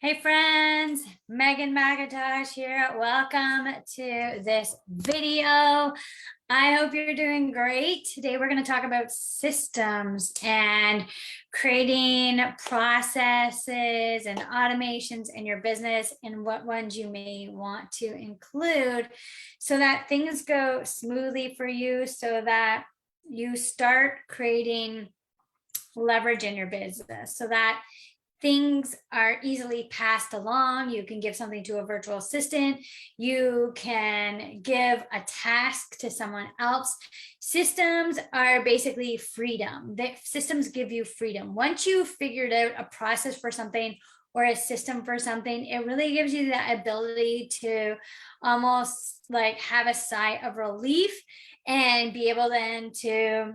Hey friends, Megan McIntosh here. Welcome to this video. I hope you're doing great. Today we're going to talk about systems and creating processes and automations in your business and what ones you may want to include so that things go smoothly for you, so that you start creating leverage in your business, so that things are easily passed along. You can give something to a virtual assistant. You can give a task to someone else. Systems are basically freedom. Systems give you freedom. Once you've figured out a process for something or a system for something, it really gives you the ability to almost like have a sigh of relief and be able then to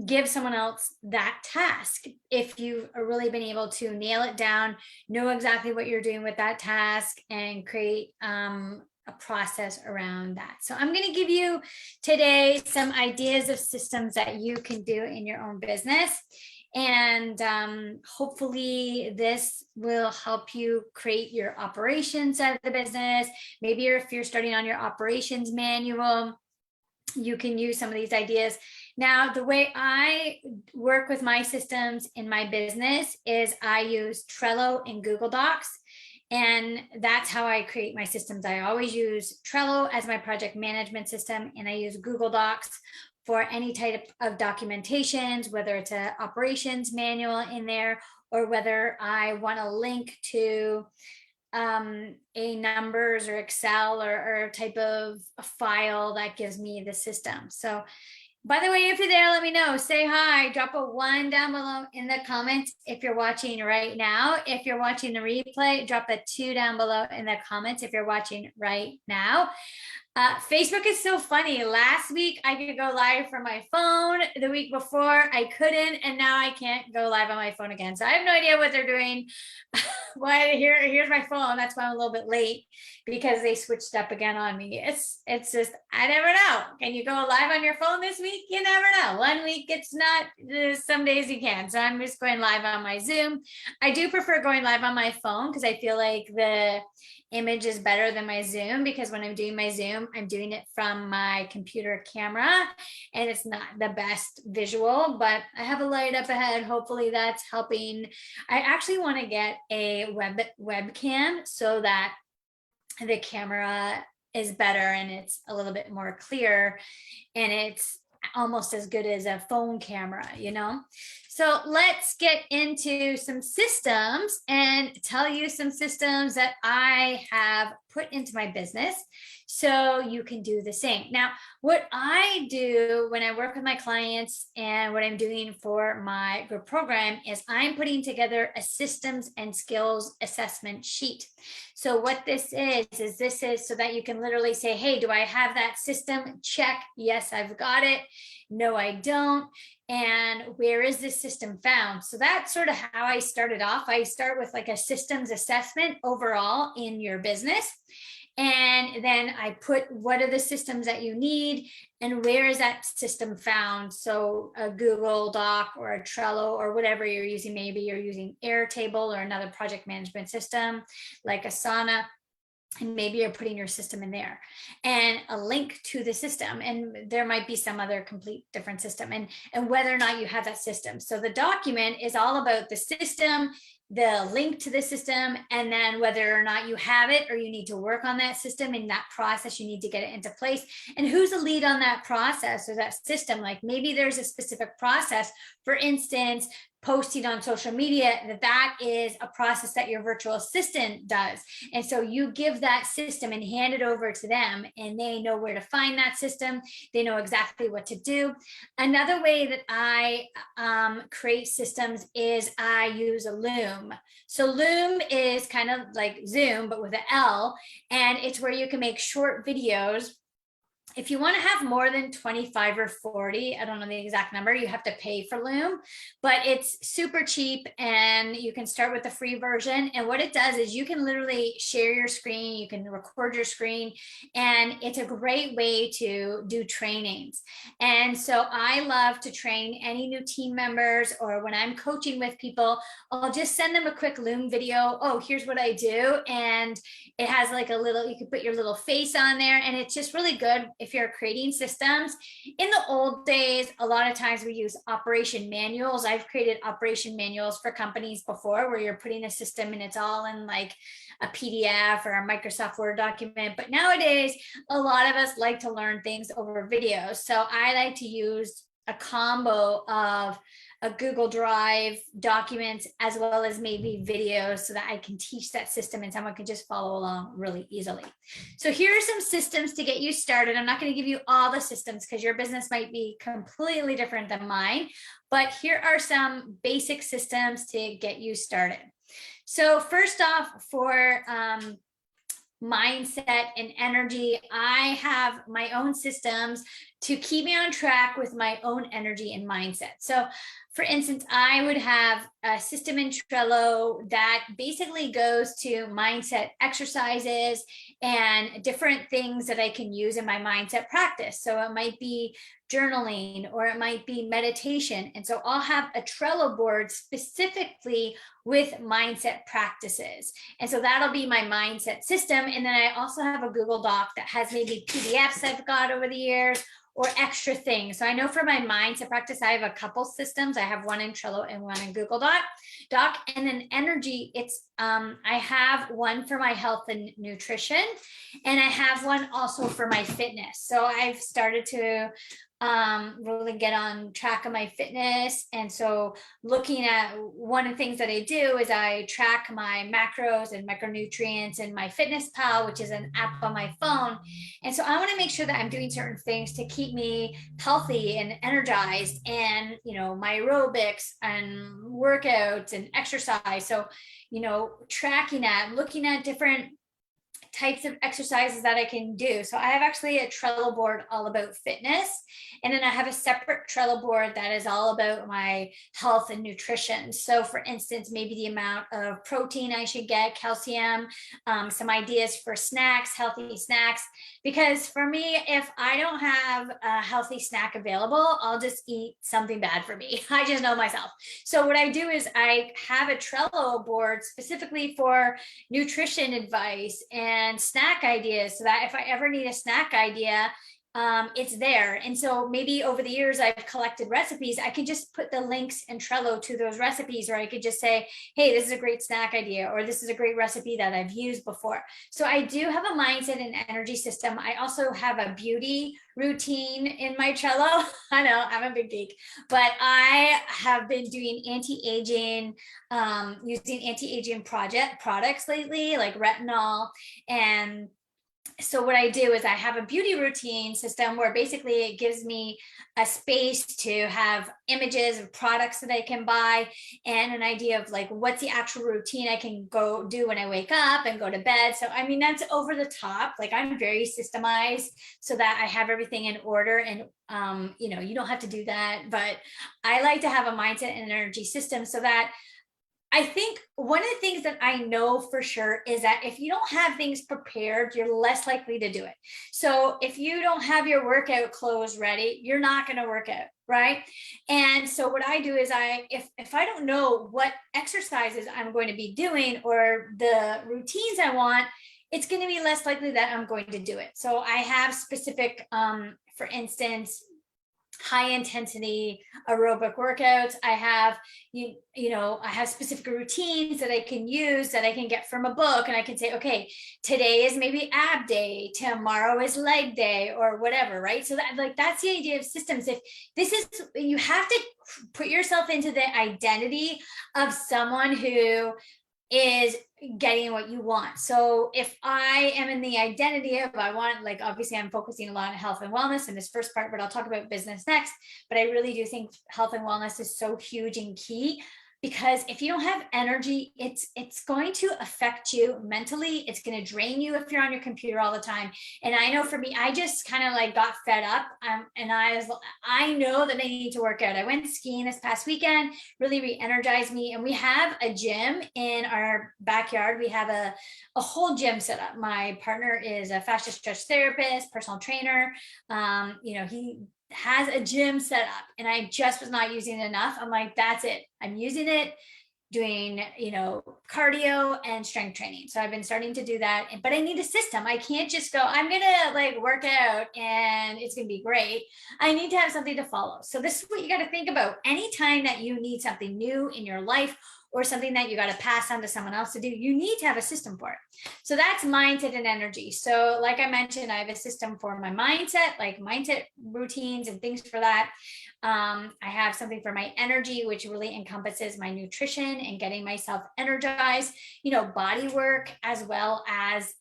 give someone else that task. If you've really been able to nail it down, know exactly what you're doing with that task, and create a process around that. So I'm going to give you today some ideas of systems that you can do in your own business. And hopefully this will help you create your operations side of the business. Maybe if you're starting on your operations manual, you can use some of these ideas. Now, the way I work with my systems in my business is I use Trello and Google Docs, and that's how I create my systems. I always use Trello as my project management system, and I use Google Docs for any type of documentations, whether it's an operations manual in there, or whether I want to link to a numbers or Excel or type of a file that gives me the system. So by the way, if you're there, let me know. Say hi. Drop a 1 down below in the comments if you're watching right now. If you're watching the replay, drop a 2 down below in the comments if you're watching right now. Facebook is so funny. Last week I could go live from my phone. The week before I couldn't, and now I can't go live on my phone again. So I have no idea what they're doing. Here's my phone. That's why I'm a little bit late, because they switched up again on me. It's just, I never know. Can you go live on your phone this week? You never know. One week it's not. Some days you can. So I'm just going live on my Zoom. I do prefer going live on my phone because I feel like the image is better than my Zoom, because when I'm doing my Zoom, I'm doing it from my computer camera and it's not the best visual, but I have a light up ahead. Hopefully that's helping. I actually want to get a webcam so that the camera is better and it's a little bit more clear and it's almost as good as a phone camera, you know? So let's get into some systems and tell you some systems that I have put into my business so you can do the same. Now, what I do when I work with my clients and what I'm doing for my group program is I'm putting together a systems and skills assessment sheet. So what this is so that you can literally say, hey, do I have that system? Check. Yes, I've got it. No, I don't. And where is this system found? So that's sort of how I started off. I start with like a systems assessment overall in your business. And then I put what are the systems that you need and where is that system found? So a Google Doc or a Trello or whatever you're using. Maybe you're using Airtable or another project management system like Asana. And maybe you're putting your system in there and a link to the system. And there might be some other complete different system and whether or not you have that system. So the document is all about the system, the link to the system, and then whether or not you have it or you need to work on that system. In that process, you need to get it into place. And who's the lead on that process or that system? Like maybe there's a specific process, for instance, posting on social media, that is a process that your virtual assistant does. And so you give that system and hand it over to them and they know where to find that system. They know exactly what to do. Another way that I create systems is I use a Loom. So Loom is kind of like Zoom, but with an L, and it's where you can make short videos if you want to have more than 25 or 40, I don't know the exact number, you have to pay for Loom, but it's super cheap and you can start with the free version. And what it does is you can literally share your screen, you can record your screen, and it's a great way to do trainings. And so I love to train any new team members, or when I'm coaching with people, I'll just send them a quick Loom video. Oh, here's what I do. And it has like a little, you can put your little face on there, and it's just really good if you're creating systems. In the old days, a lot of times we use operation manuals. I've created operation manuals for companies before where you're putting a system and it's all in like a PDF or a Microsoft Word document. But nowadays, a lot of us like to learn things over videos. So I like to use a combo of a Google Drive documents as well as maybe videos so that I can teach that system and someone can just follow along really easily. So here are some systems to get you started. I'm not going to give you all the systems because your business might be completely different than mine, but here are some basic systems to get you started. So first off, for mindset and energy, I have my own systems to keep me on track with my own energy and mindset. So for instance, I would have a system in Trello that basically goes to mindset exercises and different things that I can use in my mindset practice. So it might be journaling or it might be meditation. And so I'll have a Trello board specifically with mindset practices. And so that'll be my mindset system. And then I also have a Google Doc that has maybe PDFs I've got over the years or extra things. So I know for my mindset practice, I have a couple systems. I have one in Trello and one in Google Doc. And then energy, it's I have one for my health and nutrition, and I have one also for my fitness. So I've started to really get on track of my fitness. And so looking at one of the things that I do is I track my macros and micronutrients in MyFitnessPal, which is an app on my phone. And so I want to make sure that I'm doing certain things to keep me healthy and energized, and, you know, my aerobics and workouts and exercise. So, you know, tracking that, looking at different types of exercises that I can do. So I have actually a Trello board all about fitness. And then I have a separate Trello board that is all about my health and nutrition. So for instance, maybe the amount of protein I should get, calcium, some ideas for snacks, healthy snacks. Because for me, if I don't have a healthy snack available, I'll just eat something bad for me. I just know myself. So what I do is I have a Trello board specifically for nutrition advice and snack ideas, so that if I ever need a snack idea, it's there. And so maybe over the years I've collected recipes. I can just put the links in Trello to those recipes, or I could just say, hey, this is a great snack idea, or this is a great recipe that I've used before. So I do have a mindset and energy system. I also have a beauty routine in my Trello. I know I'm a big geek, but I have been doing anti-aging, using anti-aging products lately, like retinol. And so what I do is I have a beauty routine system where basically it gives me a space to have images of products that I can buy and an idea of like what's the actual routine I can go do when I wake up and go to bed. So I mean, that's over the top. Like I'm very systemized so that I have everything in order. And you know, you don't have to do that, but I like to have a mindset and energy system so that I think one of the things that I know for sure is that if you don't have things prepared, you're less likely to do it. So if you don't have your workout clothes ready, you're not going to work out, right? And so what I do is if I don't know what exercises I'm going to be doing or the routines I want, it's going to be less likely that I'm going to do it. So I have specific, for instance, high intensity aerobic workouts. I have, you know, I have specific routines that I can use that I can get from a book, and I can say, okay, today is maybe ab day, tomorrow is leg day, or whatever, right? So that, like, that's the idea of systems. If this is, you have to put yourself into the identity of someone who is getting what you want. So if I am in the identity of I want, like, obviously I'm focusing a lot on health and wellness in this first part, but I'll talk about business next. But I really do think health and wellness is so huge and key. because if you don't have energy, it's going to affect you mentally. It's going to drain you if you're on your computer all the time. And I know for me, I just kind of like got fed up, and I know that I need to work out. I went skiing this past weekend, really re-energized me, and we have a gym in our backyard. We have a whole gym set up. My partner is a fascia stretch therapist, personal trainer. He has a gym set up, and I just was not using it enough. I'm like, that's it. I'm using it, doing, cardio and strength training. So I've been starting to do that, but I need a system. I can't just go, I'm going to like work out and it's going to be great. I need to have something to follow. So this is what you got to think about. Anytime that you need something new in your life, or something that you got to pass on to someone else to do, you need to have a system for it. So that's mindset and energy. So like I mentioned, I have a system for my mindset, like mindset routines and things for that. I have something for my energy, which really encompasses my nutrition and getting myself energized, body work, as well as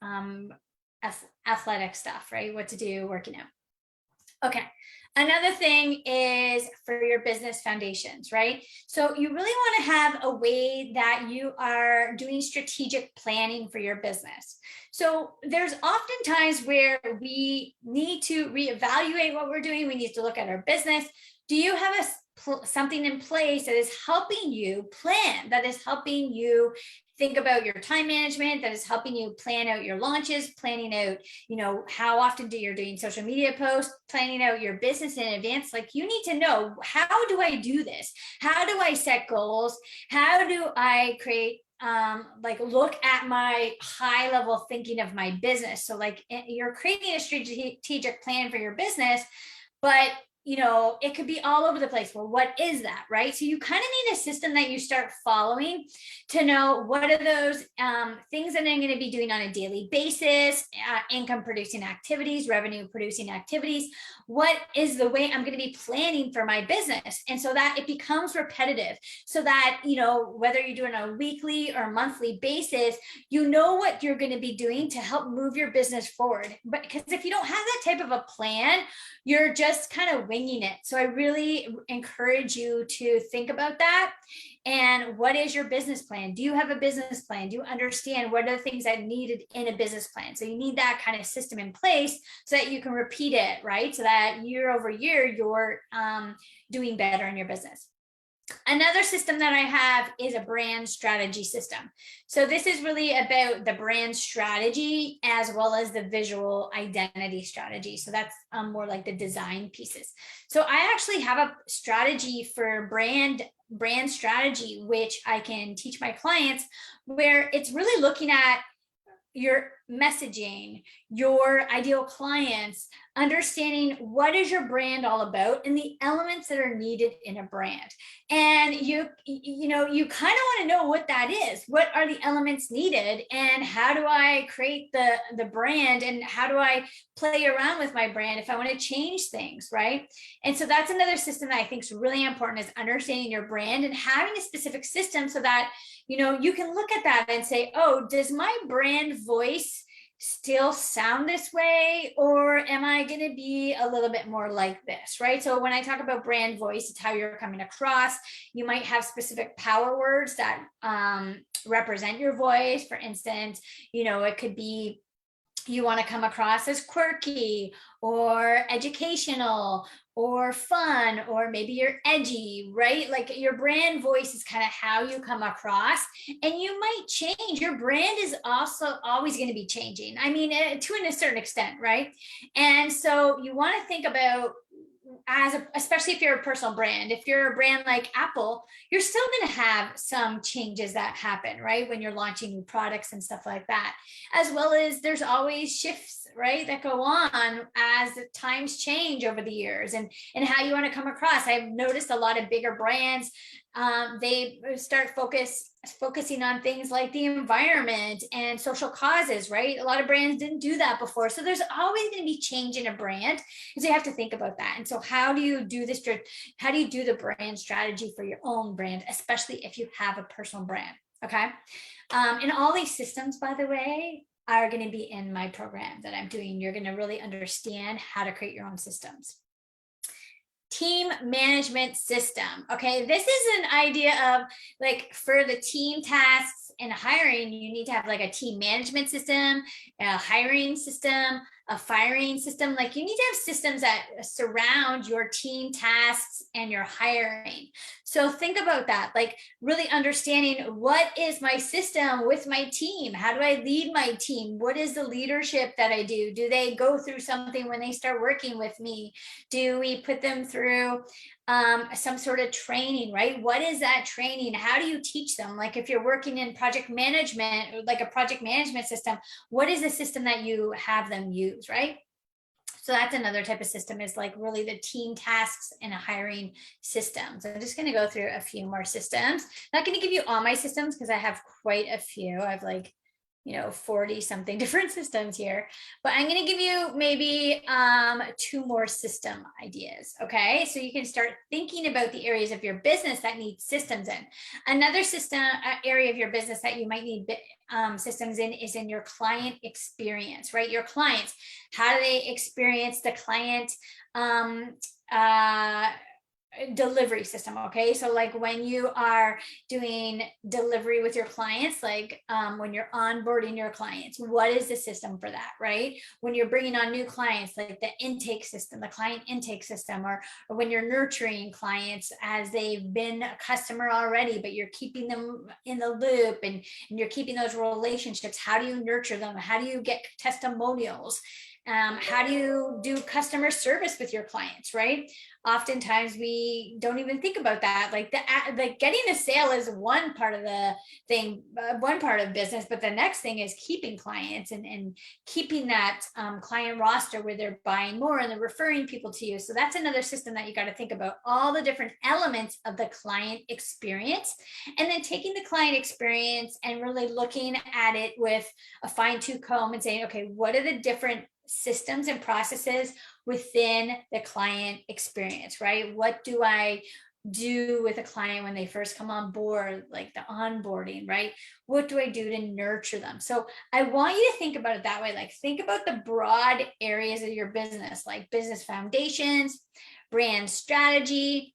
athletic stuff, right? What to do, working out. Okay. Another thing is for your business foundations, right? So you really want to have a way that you are doing strategic planning for your business. So there's often times where we need to reevaluate what we're doing. We need to look at our business. Do you have something in place that is helping you plan, that is helping you think about your time management, that is helping you plan out your launches, planning out, how often you're doing social media posts, planning out your business in advance? Like, you need to know, how do I do this? How do I set goals? How do I create look at my high level thinking of my business? So like, you're creating a strategic plan for your business, but it could be all over the place. Well, what is that, right? So you kind of need a system that you start following to know what are those things that I'm going to be doing on a daily basis, income producing activities, revenue producing activities. What is the way I'm going to be planning for my business? And so that it becomes repetitive, so that, whether you're doing a weekly or monthly basis, what you're going to be doing to help move your business forward. But because if you don't have that type of a plan, you're just kind of winging it. So I really encourage you to think about that. And what is your business plan? Do you have a business plan? Do you understand what are the things that are needed in a business plan? So you need that kind of system in place so that you can repeat it, right? So that year over year, you're doing better in your business. Another system that I have is a brand strategy system. So this is really about the brand strategy as well as the visual identity strategy. So that's more like the design pieces. So I actually have a strategy for brand strategy, which I can teach my clients, where it's really looking at your messaging, your ideal clients, understanding what is your brand all about and the elements that are needed in a brand. And you kind of want to know what that is. What are the elements needed, and how do I create the brand, and how do I play around with my brand if I want to change things, right? And so that's another system that I think is really important, is understanding your brand and having a specific system so that you can look at that and say, oh, does my brand voice still sound this way, or am I going to be a little bit more like this, right? So when I talk about brand voice, it's how you're coming across. You might have specific power words that represent your voice. For instance, it could be you want to come across as quirky or educational or fun, or maybe you're edgy, right? Like, your brand voice is kind of how you come across, and you might change. Your brand is also always going to be changing. I mean, to a certain extent, right? And so you want to think about, especially if you're a personal brand, if you're a brand like Apple, you're still going to have some changes that happen, right? When you're launching new products and stuff like that, as well as there's always shifts, right, that go on as the times change over the years, and how you want to come across. I've noticed a lot of bigger brands, they start focusing on things like the environment and social causes, right? A lot of brands didn't do that before. So there's always going to be change in a brand. And so you have to think about that. And so how do you do this? How do you do the brand strategy for your own brand, especially if you have a personal brand? Okay. And all these systems, by the way, are going to be in my program that I'm doing. You're going to really understand how to create your own systems. team management system. Okay, this is an idea of like for the team tasks and hiring, you need to have like a team management system, a hiring system, a firing system. Like you need to have systems that surround your team tasks and your hiring. So think about that, like really understanding what is my system with my team? How do I lead my team? What is the leadership that I do? Do they go through something when they start working with me? Do we put them through some sort of training, right? What is that training? How do you teach them? Like if you're working in project management, like a project management system, what is the system that you have them use, right? So that's another type of system, is like really the team tasks and a hiring system. So I'm just going to go through a few more systems. Not going to give you all my systems because I have quite a few. I've like 40 something different systems here, but I'm going to give you maybe 2 more system ideas. Okay. So you can start thinking about the areas of your business that need systems in. Another system area of your business that you might need systems in is in your client experience, right? Your clients, how do they experience the client delivery system? Okay, so like when you are doing delivery with your clients, like when you're onboarding your clients, what is the system for that, right? When you're bringing on new clients, like the intake system, the client intake system, or when you're nurturing clients as they've been a customer already, but you're keeping them in the loop and you're keeping those relationships. How do you nurture them? How do you get testimonials? How do you do customer service with your clients, right? Oftentimes we don't even think about that. Like getting a sale is one part of the thing, one part of business, but the next thing is keeping clients and keeping that client roster where they're buying more and they're referring people to you. So that's another system that you got to think about, all the different elements of the client experience, and then taking the client experience and really looking at it with a fine-tooth comb and saying, okay, what are the different systems and processes within the client experience, right? What do I do with a client when they first come on board, like the onboarding, right? What do I do to nurture them? So I want you to think about it that way. Like think about the broad areas of your business, like business foundations, brand strategy,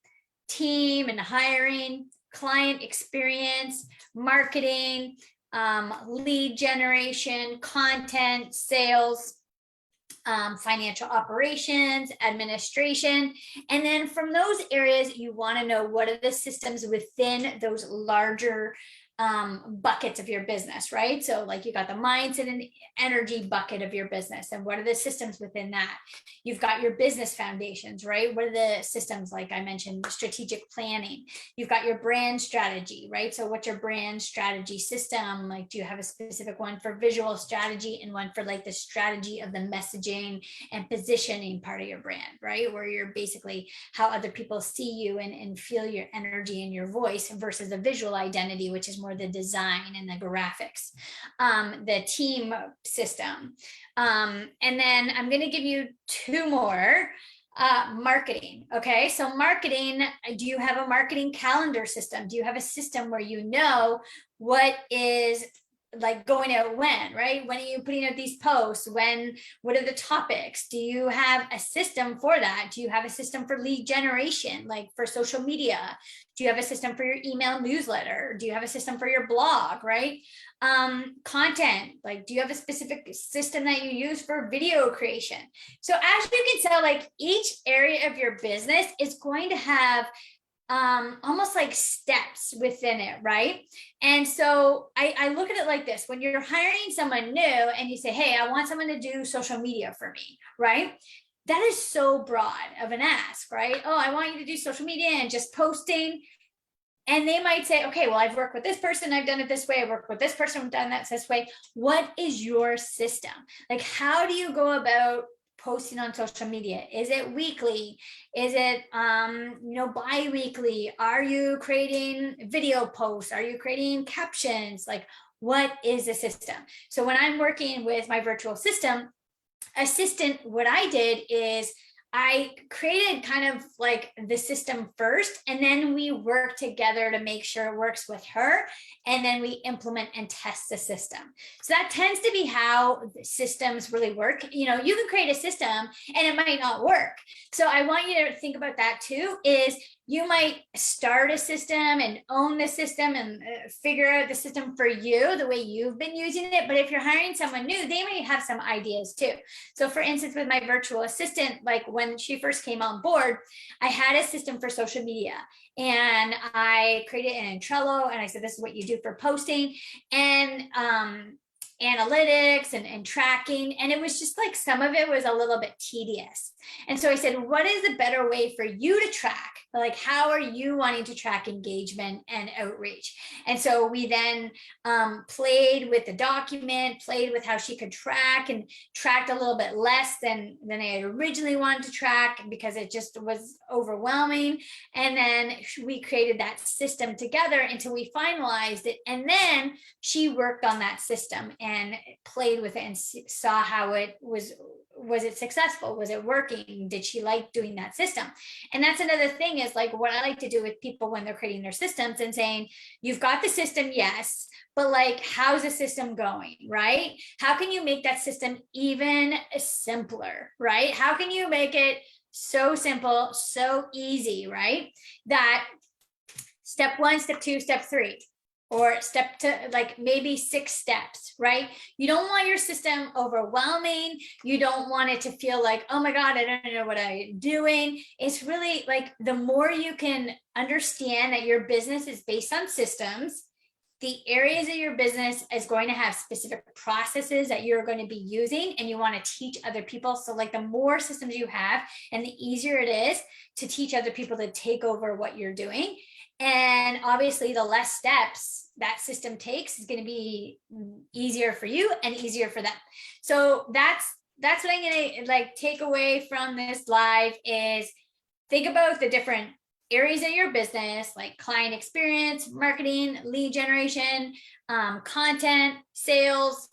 team and hiring, client experience, marketing, lead generation, content, sales, financial operations, administration. And then from those areas, you want to know what are the systems within those larger buckets of your business, right? So like you got the mindset and energy bucket of your business, and what are the systems within that? You've got your business foundations, right? What are the systems? Like I mentioned, strategic planning. You've got your brand strategy, right? So what's your brand strategy system? Like, do you have a specific one for visual strategy and one for like the strategy of the messaging and positioning part of your brand, right? Where you're basically how other people see you and feel your energy and your voice, versus the visual identity, which is more the design and the graphics, the team system. And then I'm going to give you 2 more. Marketing. Okay. So marketing, do you have a marketing calendar system? Do you have a system where you know what is like going out when, right? When are you putting out these posts? What are the topics? Do you have a system for that? Do you have a system for lead generation, like for social media? Do you have a system for your email newsletter? Do you have a system for your blog, right? Content, like, do you have a specific system that you use for video creation? So as you can tell, like each area of your business is going to have almost like steps within it, right? And so I look at it like this: when you're hiring someone new and you say, hey, I want someone to do social media for me, right? That is so broad of an ask, right? Oh, I want you to do social media and just posting. And they might say, okay, well, I've worked with this person, I've done it this way, I've worked with this person, I've done that this way. What is your system? Like, how do you go about posting on social media? Is it weekly? Is it bi-weekly? Are you creating video posts? Are you creating captions? Like, what is the system? So when I'm working with my virtual assistant, what I did is I created kind of like the system first, and then we work together to make sure it works with her. And then we implement and test the system. So that tends to be how systems really work. You know, you can create a system and it might not work. So I want you to think about that too, is you might start a system and own the system and figure out the system for you, the way you've been using it. But if you're hiring someone new, they might have some ideas too. So for instance, with my virtual assistant, like when she first came on board, I had a system for social media and I created it in Trello. And I said, this is what you do for posting and analytics and tracking. And it was just like, some of it was a little bit tedious. And so I said, what is a better way for you to track? Like, how are you wanting to track engagement and outreach? And so we then played with the document, played with how she could track, and tracked a little bit less than I had originally wanted to track because it just was overwhelming. And then we created that system together until we finalized it. And then she worked on that system and played with it and saw how it was it successful? Was it working? Did she like doing that system? And that's another thing, is like what I like to do with people when they're creating their systems and saying, you've got the system, yes, but like, how's the system going, right? How can you make that system even simpler, right? How can you make it so simple, so easy, right? That step 1, step 2, step 3, or step to like maybe 6 steps, right? You don't want your system overwhelming. You don't want it to feel like, oh my God, I don't know what I'm doing. It's really like, the more you can understand that your business is based on systems, the areas of your business is going to have specific processes that you're going to be using and you want to teach other people. So like, the more systems you have and the easier it is to teach other people to take over what you're doing. And obviously the less steps that system takes is going to be easier for you and easier for them. So that's what I'm going to like take away from this live, is think about the different areas of your business, like client experience, marketing, lead generation, content, sales,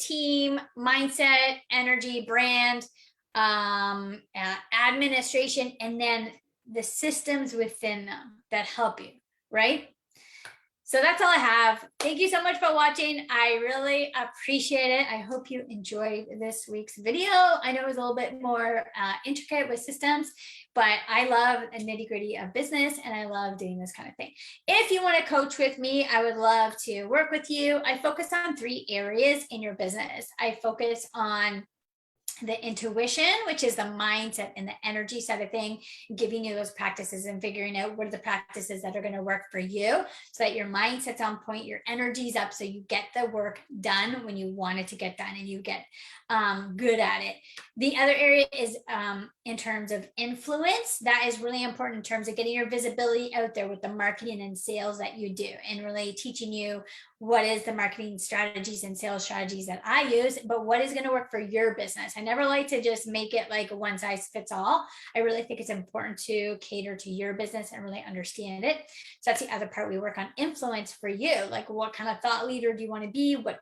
team, mindset, energy, brand, administration, and then the systems within them that help you, right? So that's all I have. Thank you so much for watching. I really appreciate it. I hope you enjoyed this week's video. I know it was a little bit more intricate with systems, but I love the nitty-gritty of business and I love doing this kind of thing. If you want to coach with me, I would love to work with you. I focus on 3 areas in your business. I focus on the intuition, which is the mindset and the energy side of thing, giving you those practices and figuring out what are the practices that are going to work for you so that your mindset's on point, your energy's up, so you get the work done when you want it to get done and you get good at it. The other area is in terms of influence. That is really important in terms of getting your visibility out there with the marketing and sales that you do, and really teaching you what is the marketing strategies and sales strategies that I use, but what is going to work for your business. I never like to just make it like a one size fits all. I really think it's important to cater to your business and really understand it. So that's the other part. We work on influence for you. Like, what kind of thought leader do you want to be? What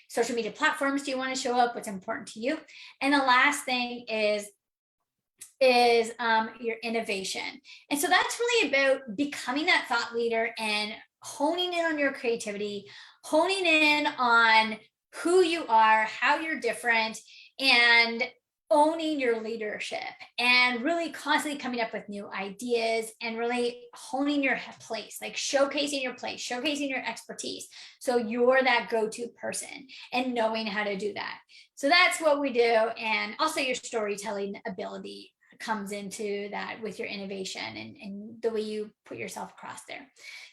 social media platforms do you want to show up? What's important to you? And the last thing is your innovation. And so that's really about becoming that thought leader and honing in on your creativity, honing in on who you are, how you're different, and owning your leadership, and really constantly coming up with new ideas and really honing your place, like showcasing your place, showcasing your expertise. So you're that go-to person and knowing how to do that. So that's what we do. And also your storytelling ability comes into that with your innovation and the way you put yourself across there.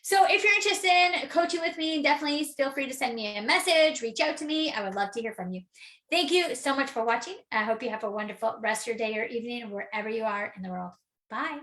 So if you're interested in coaching with me, definitely feel free to send me a message, reach out to me. I would love to hear from you. Thank you so much for watching. I hope you have a wonderful rest of your day or evening, wherever you are in the world. Bye.